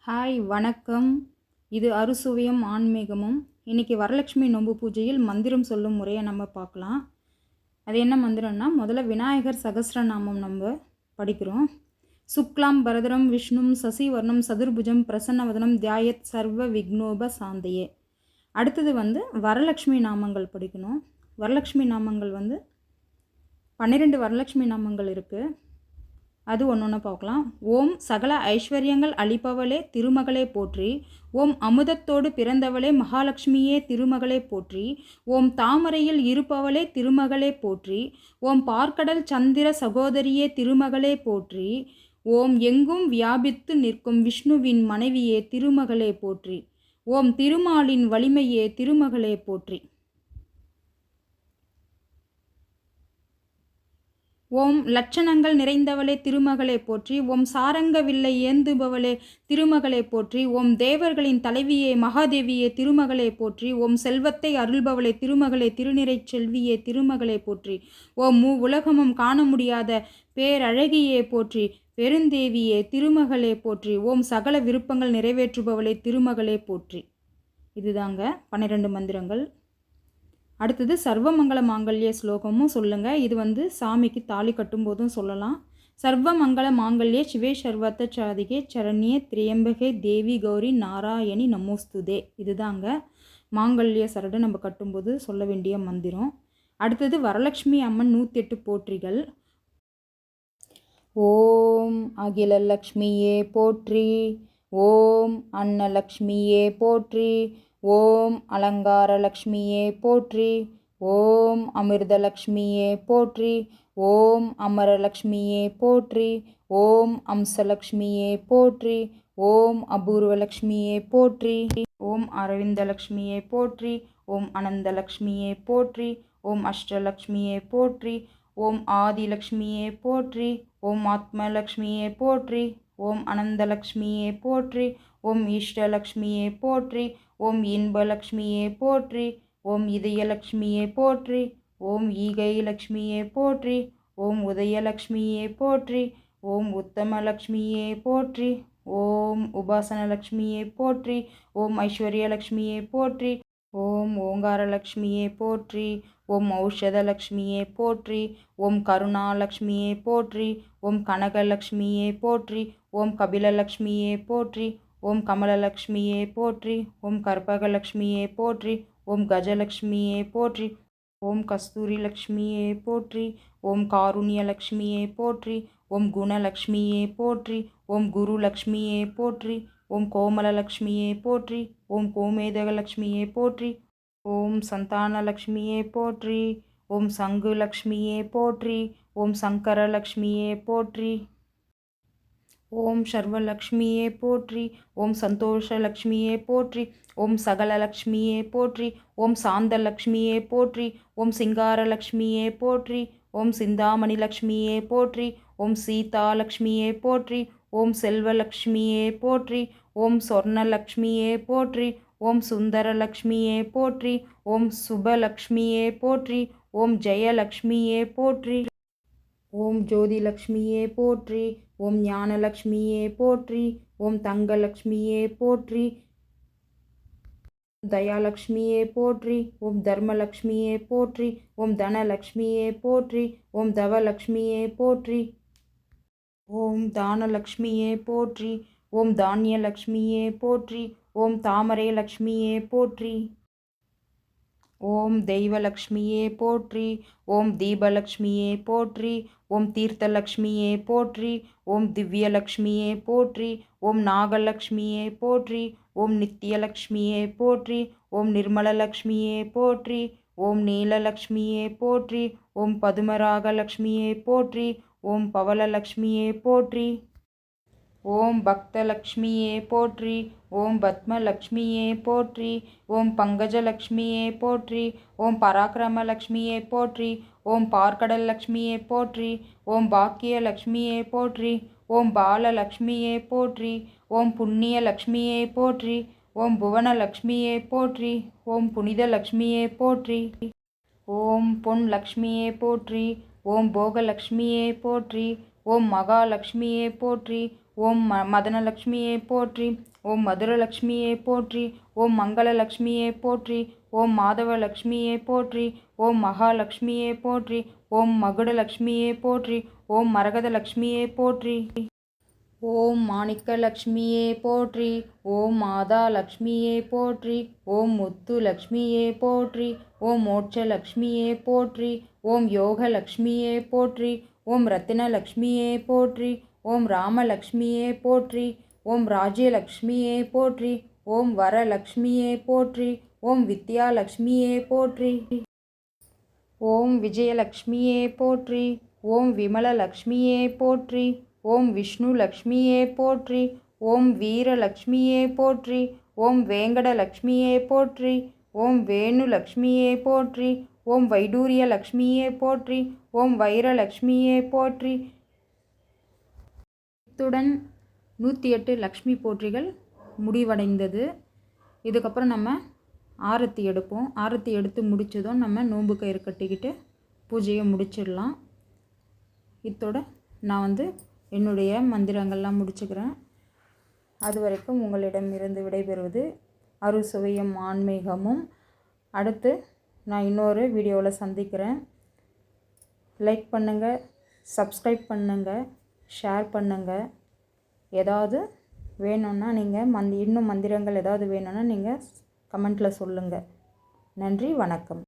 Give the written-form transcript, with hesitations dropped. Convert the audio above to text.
Hi வணக்கம். இது அறுசுவையும் ஆன்மீகமும். இன்றைக்கி வரலட்சுமி நோன்பு பூஜையில் மந்திரம் சொல்லும் முறையை நம்ம பார்க்கலாம். அது என்ன மந்திரம்னா, முதல்ல விநாயகர் சகஸ்ரநாமம் நம்ம படிக்கிறோம். சுக்லாம் பரதரம் விஷ்ணும் சசிவர்ணம் சதுர்புஜம் பிரசன்னவதனம் தியாயத் சர்வ விக்னோப சாந்தையே. அடுத்தது வரலட்சுமி நாமங்கள் படிக்கணும். வரலட்சுமி நாமங்கள் 12 வரலட்சுமி நாமங்கள் இருக்குது. அது ஒன்று பார்க்கலாம். ஓம் சகல ஐஸ்வர்யங்கள் அளிப்பவளே திருமகளே போற்றி. ஓம் அமுதத்தோடு பிறந்தவளே மகாலட்சுமியே திருமகளே போற்றி. ஓம் தாமரையில் இருப்பவளே திருமகளே போற்றி. ஓம் பார்க்கடல் சந்திர சகோதரியே திருமகளே போற்றி. ஓம் எங்கும் வியாபித்து நிற்கும் விஷ்ணுவின் மனைவியே திருமகளே போற்றி. ஓம் திருமாலின் வலிமையே திருமகளே போற்றி. ஓம் லட்சணங்கள் நிறைந்தவளே திருமகளே போற்றி. ஓம் சாரங்க வில்லை ஏந்துபவளே திருமகளே போற்றி. ஓம் தேவர்களின் தலைவியே மகாதேவியே திருமகளே போற்றி. ஓம் செல்வத்தை அருள்பவளே திருமகளே திருநிறை செல்வியே திருமகளே போற்றி. ஓம் உலகமும் காண முடியாத பேரழகியே போற்றி. பெருந்தேவியே திருமகளே போற்றி. ஓம் சகல விருப்பங்கள் நிறைவேற்றுபவளே திருமகளே போற்றி. இதுதாங்க 12 மந்திரங்கள். அடுத்தது சர்வமங்கள மாங்கல்ய ஸ்லோகமும் சொல்லுங்கள். இது சாமிக்கு தாலி கட்டும்போதும் சொல்லலாம். சர்வமங்கள மாங்கல்ய சிவே சர்வத்த சாதிகே சரண்யே திரியம்பகே தேவி கௌரி நாராயணி நமோஸ்துதே. இதுதாங்க மாங்கல்ய சரடு நம்ம கட்டும்போது சொல்ல வேண்டிய மந்திரம். அடுத்தது வரலட்சுமி அம்மன் 108 போற்றிகள். ஓம் அகிலலக்ஷ்மியே போற்றி. ஓம் அன்னலக்ஷ்மியே போற்றி. ஓம் அலங்காரலக்ஷ்மியே போற்றி. ஓம் அமிர்தலக்ஷ்மியே போற்றி. ஓம் அமரலக்ஷ்மியே போற்றி. ஓம் அம்சலக்ஷ்மியே போற்றி. ஓம் அபூர்வலக்ஷ்மியே போற்றி. ஓம் அரவிந்தலக்ஷ்மியே போற்றி. ஓம் அனந்தலக்ஷ்மியே போற்றி. ஓம் அஷ்டலக்ஷ்மியே போற்றி. ஓம் ஆதிலக்ஷ்மியே போற்றி. ஓம் ஆத்மலக்ஷ்மியே போற்றி. ஓம் அனந்தலக்ஷ்மியே போற்றி. ஓம் இஷ்டலக்ஷ்மியே போற்றி. ஓம் இன்பலக்ஷ்மியே போற்றி. ஓம் இதயலக்ஷ்மியே போற்றி. ஓம் ஈகைலக்ஷ்மியே போற்றி. ஓம் உதயலக்ஷ்மியே போற்றி. ஓம் உத்தமலக்ஷ்மியே போற்றி. ஓம் உபாசனலக்ஷ்மியே போற்றி. ஓம் ஐஸ்வர்யலக்ஷ்மியே போற்றி. ஓம் ஓங்காரலக்ஷ்மியே போற்றி. ஓம் ஔஷதலக்ஷ்மியே போற்றி. ஓம் கருணாலக்ஷ்மியே போற்றி. ஓம் கனகலக்ஷ்மியே போற்றி. ஓம் கபிலலக்ஷ்மியே போற்றி. ஓம் கமலலக்ஷ்மியே போற்றி. ஓம் கற்பகலக்ஷ்மியே போற்றி. ஓம் கஜலக்ஷ்மியே போற்றி. ஓம் கஸ்தூரிலக்ஷ்மியே போற்றி. ஓம் காருண்யலக்ஷ்மியே போற்றி. ஓம் குணலக்ஷ்மியே போற்றி. ஓம் குருலக்ஷ்மியே போற்றி. ஓம் கோமலலக்ஷ்மியே போற்றி. ஓம் கோமேதகலக்ஷ்மியே போற்றி. ஓம் சந்தானலக்ஷ்மியே போற்றி. ஓம் சங்குலக்ஷ்மியே போற்றி. ஓம் சங்கரலக்ஷ்மியே போற்றி. ஓம் சர்வலக்ஷ்மியே போற்றி. ஓம் சந்தோஷலக்ஷ்மியே போற்றி. ஓம் சகலலக்ஷ்மியே போற்றி. ஓம் சாந்தலக்ஷ்மியே போற்றி. ஓம் சிங்காரலக்ஷ்மியே போற்றி. ஓம் சிந்தாமணிலக்ஷ்மியே போற்றி. ஓம் சீதாலக்ஷ்மியே போற்றி. ஓம் செல்வலக்ஷ்மியே போற்றி. ஓம் சொர்ணலக்ஷ்மியே போற்றி. ஓம் சுந்தரலக்ஷ்மியே போற்றி. ஓம் சுபலக்ஷ்மியே போற்றி. ஓம் ஜெயலக்ஷ்மியே போற்றி. ஓம் ஜோதிலக்ஷ்மியே போற்றி. ஓம் ஞானலக்ஷ்மியே போற்றி. ஓம் தங்கலக்ஷ்மியே போற்றி. தயாலக்ஷ்மியே போற்றி. ஓம் தர்மலக்ஷ்மியே போற்றி. ஓம் தனலக்ஷ்மியே போற்றி. ஓம் தவலக்ஷ்மியே போற்றி. ஓம் தானலக்ஷ்மியே போற்றி. ஓம் தானியலக்ஷ்மியே போற்றி. ஓம் தாமரை லக்ஷ்மியே போற்றி. ஓம் தெய்வலக்ஷ்மியே போற்றி. ஓம் தீபலக்ஷ்மியே போற்றி. ஓம் தீர்த்தலக்ஷ்மியே போற்றி. ஓம் திவ்யலக்ஷ்மியே போற்றி. ஓம் நாகலக்ஷ்மியே போற்றி. ஓம் நித்யலக்ஷ்மியே போற்றி. ஓம் நிர்மலலக்ஷ்மியே போற்றி. ஓம் நீலலக்ஷ்மியே போற்றி. ஓம் பதுமராகலக்ஷ்மியே போற்றி. ஓம் பவளலக்ஷ்மியே போற்றி. ஓம் பக்தலக்ஷ்மியே போற்றி. ஓம் பத்மலக்ஷ்மியே போற்றி. ஓம் பங்கஜலக்ஷ்மியே போற்றி. ஓம் பராக்கிரமலக்ஷ்மியே போற்றி. ஓம் பார்க்கடல் லக்ஷ்மியே போற்றி. ஓம் பாக்கியலக்ஷ்மியே போற்றி. ஓம் பாலலக்ஷ்மியே போற்றி. ஓம் புண்ணியலக்ஷ்மியே போற்றி. ஓம் புவனலக்ஷ்மியே போற்றி. ஓம் புனிதலக்ஷ்மியே போற்றி. ஓம் பொன் லக்ஷ்மியே போற்றி. ஓம் போகலக்ஷ்மியே போற்றி. ஓம் மகாலட்சுமியே போற்றி. ஓம் மதனலக்ஷ்மியே போற்றி. ஓம் மதுரலக்ஷ்மியே போற்றி. ஓம் மங்களலக்ஷ்மியே போற்றி. ஓம் மாதவலக்ஷ்மியே போற்றி. ஓம் மகாலட்சுமியே போற்றி. ஓம் மகுடலக்ஷ்மியே போற்றி. ஓம் மரகதலக்ஷ்மியே போற்றி. ஓம் மாணிக்கலக்ஷ்மியே போற்றி. ஓம் மாதாலக்ஷ்மியே போற்றி. ஓம் முத்துலக்ஷ்மியே போற்றி. ஓம் மோட்சலக்ஷ்மியே போற்றி. ஓம் யோகலக்ஷ்மியே போற்றி. ஓம் ரத்தினலக்ஷ்மியே போற்றி. ஓம் ராமலக்ஷ்மியே போற்றி. ஓம் ராஜ்யலக்ஷ்மியே போற்றி. ஓம் வரலக்ஷ்மியே போற்றி. ஓம் வித்யாலக்ஷ்மியே போற்றி. ஓம் விஜயலக்ஷ்மியே போற்றி. ஓம் விமலலக்ஷ்மியே போற்றி. ஓம் விஷ்ணுலக்ஷ்மியே போற்றி. ஓம் வீரலக்ஷ்மியே போற்றி. ஓம் வேங்கடலக்ஷ்மியே போற்றி. ஓம் வேணுலக்ஷ்மியே போற்றி. ஓம் வைடூரியலக்ஷ்மியே போற்றி. ஓம் வைரலக்ஷ்மியே போற்றி. இத்துடன் 108 லக்ஷ்மி போற்றிகள் முடிவடைந்தது. இதுக்கப்புறம் நம்ம ஆரத்தி எடுப்போம். ஆரத்தி எடுத்து முடித்ததும் நம்ம நோன்பு கயிறு கட்டிக்கிட்டு பூஜையை முடிச்சிடலாம். இத்தோட நான் என்னுடைய மந்திரங்கள்லாம் முடிச்சுக்கிறேன். அது வரைக்கும் உங்களிடமிருந்து விடைபெறுவது அறுசுவையும் ஆன்மீகமும். அடுத்து நான் இன்னொரு வீடியோவில் சந்திக்கிறேன். லைக் பண்ணுங்கள், சப்ஸ்கிரைப் பண்ணுங்கள், ஷேர் பண்ணுங்கள். ஏதாவது வேணும்னா நீங்கள் இன்னும் மந்திரங்கள் ஏதாவது வேணும்னா நீங்கள் கமெண்ட்டில் சொல்லுங்கள். நன்றி, வணக்கம்.